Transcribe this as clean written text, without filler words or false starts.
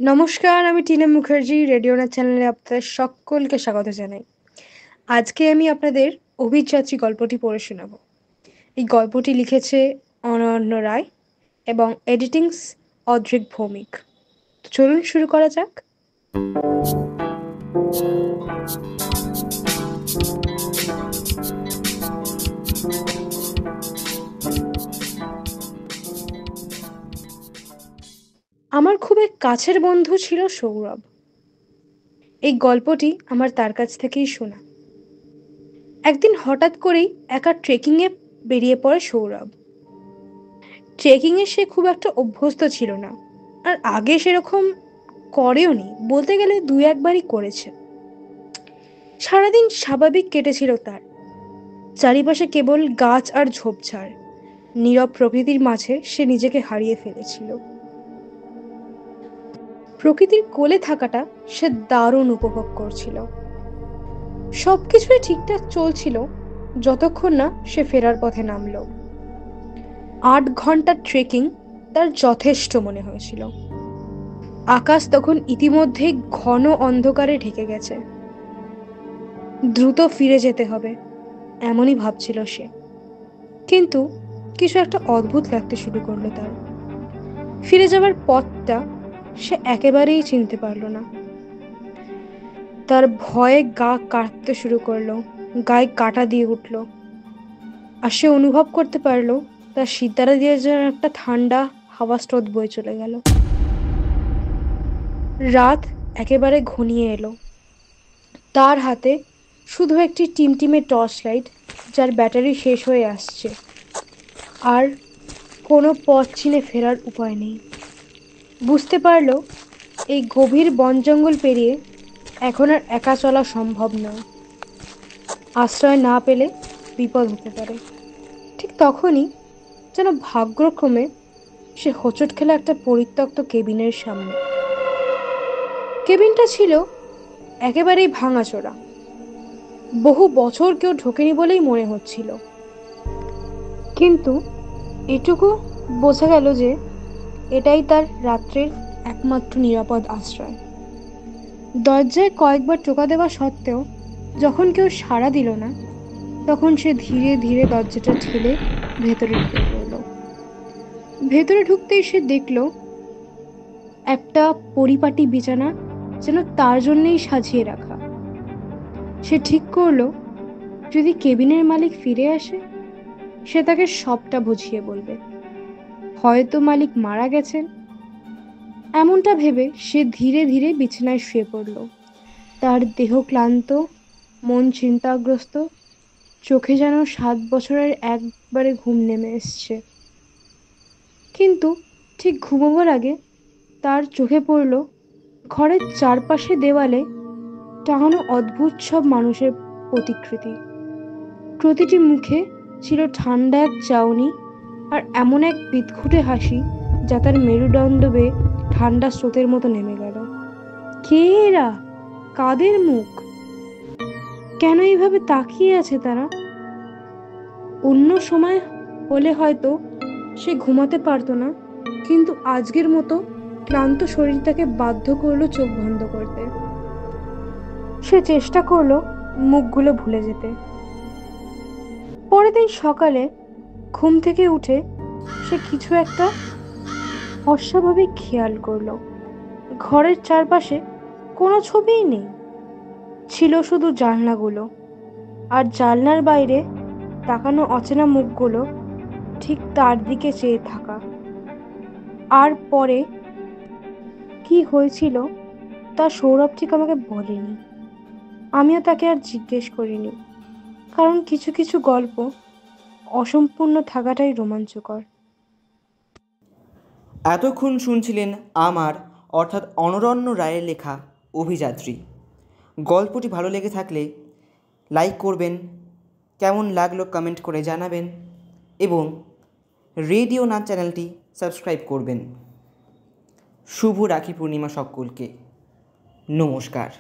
নমস্কার, আমি টিনা মুখার্জি। রেডিওনা চ্যানেলে আপনাদের সকলকে স্বাগত জানাই। আজকে আমি আপনাদের অভিযাত্রী গল্পটি পড়ে শোনাবো। এই গল্পটি লিখেছে অনন্য রায় এবং এডিটিংস অদ্রিক ভৌমিক। তো চলুন শুরু করা যাক। আমার খুব এক কাছের বন্ধু ছিল সৌরভ। এই গল্পটি আমার তার কাছ থেকেই শোনা। একদিন হঠাৎ করেই একা ট্রেকিংয়ে বেরিয়ে পড়ে সৌরভ। ট্রেকিংয়ে সে খুব একটা অভ্যস্ত ছিল না, আর আগে সেরকম করেও নি, বলতে গেলে দুই একবারই করেছে। সারাদিন স্বাভাবিক কেটেছিল তার। চারিপাশে কেবল গাছ আর ঝোপঝাড়, নীরব প্রকৃতির মাঝে সে নিজেকে হারিয়ে ফেলেছিল। প্রকৃতির কোলে থাকাটা সে দারুণ উপভোগ করছিল। সবকিছুই ঠিকঠাক চলছিল যতক্ষণ না সে ফেরার পথে নামলো। 8 ঘন্টার ট্রেকিং তার যথেষ্ট মনে হয়েছিল। আকাশ তখন ইতিমধ্যেই ঘন অন্ধকারে ঢেকে গেছে। দ্রুত ফিরে যেতে হবে, এমনই ভাবছিল সে। কিন্তু কিছু একটা অদ্ভুত লাগতে শুরু করলো তার। ফিরে যাওয়ার পথটা সে একেবারেই চিনতে পারল না। তার ভয়ে গা কাঁপতে শুরু করলো, গায়ে কাঁটা দিয়ে উঠল। আর সে অনুভব করতে পারলো তার সিতারা দিয়ে যেন একটা ঠান্ডা হাওয়া স্রোত বয়ে চলে গেল। রাত একেবারে ঘনিয়ে এলো। তার হাতে শুধু একটি টিমটিমে টর্চ লাইট, যার ব্যাটারি শেষ হয়ে আসছে। আর কোনো পথ চিনে ফেরার উপায় নেই। বুঝতে পারলো এই গভীর বন জঙ্গল পেরিয়ে এখন আর একা চলা সম্ভব নয়। আশ্রয় না পেলে বিপদ হতে পারে। ঠিক তখনই যেন ভাগ্যক্রমে সে হোঁচট খেলা একটা পরিত্যক্ত কেবিনের সামনে। কেবিনটা ছিল একেবারেই ভাঙাচোরা। বহু বছর কেউ ঢোকেনি বলেই মনে হচ্ছিল। কিন্তু এটুকু বোঝা গেল যে এটাই তার রাত্রের একমাত্র নিরাপদ আশ্রয়। দরজায় কয়েকবার টোকা দেওয়া সত্ত্বেও যখন কেউ সাড়া দিল না, তখন সে ধীরে ধীরে দরজাটা ঠেলে ভেতরে ঢুকে পড়ল। ভেতরে ঢুকতেই সে দেখল একটা পরিপাটি বিছানা যেন তার জন্যই সাজিয়ে রাখা। সে ঠিক করলো, যদি কেবিনের মালিক ফিরে আসে সে তাকে সবটা বুঝিয়ে বলবে। হয়তো মালিক মারা গেছেন, এমনটা ভেবে সে ধীরে ধীরে বিছানায় শুয়ে পড়ল। তার দেহ ক্লান্ত, মন চিন্তাগ্রস্ত, চোখে যেন 7 বছরের একবারে ঘুম নেমে এসছে। কিন্তু ঠিক ঘুমাবার আগে তার চোখে পড়ল ঘরের চারপাশে দেওয়ালে টাঙানো অদ্ভুত সব মানুষের প্রতিকৃতি। প্রতিটি মুখে ছিল ঠান্ডা এক চাউনি আর এমন এক বিদঘুটে হাসি যা তার মেরুদণ্ড বেয়ে ঠান্ডা স্রোতের মতো নেমে গেল। কে এরা? কাদের মুখ? কেন এইভাবে তাকিয়ে আছে তারা? অন্য সময় হলে হয়তো সে ঘুমাতে পারতো না, কিন্তু আজকের মতো ক্লান্ত শরীর তাকে বাধ্য করলো চোখ বন্ধ করতে। সে চেষ্টা করলো মুখগুলো ভুলে যেতে। পরের দিন সকালে ঘুম থেকে উঠে সে কিছু একটা অস্বাভাবিক খেয়াল করলো। ঘরের চারপাশে কোনো ছবিই নেই, ছিল শুধু জানলাগুলো, আর জানলার বাইরে তাকানো অচেনা মুখগুলো ঠিক তার দিকে চেয়ে থাকা। আর পরে কি হয়েছিল তা সৌরভ ঠিক আমাকে বলেনি। আমিও তাকে আর জিজ্ঞেস করিনি, কারণ কিছু কিছু গল্প অসম্পূর্ণ থাকাটাই রোমাঞ্চকর। এতক্ষণ শুনছিলেন আমার অর্থাৎ অনরণ্য রায়ের লেখা অভিযাত্রী। গল্পটি ভালো লেগে থাকলে লাইক করবেন, কেমন লাগলো কমেন্ট করে জানাবেন এবং রেডিও নাচ চ্যানেলটি সাবস্ক্রাইব করবেন। শুভ রাখি পূর্ণিমা সকলকে। নমস্কার।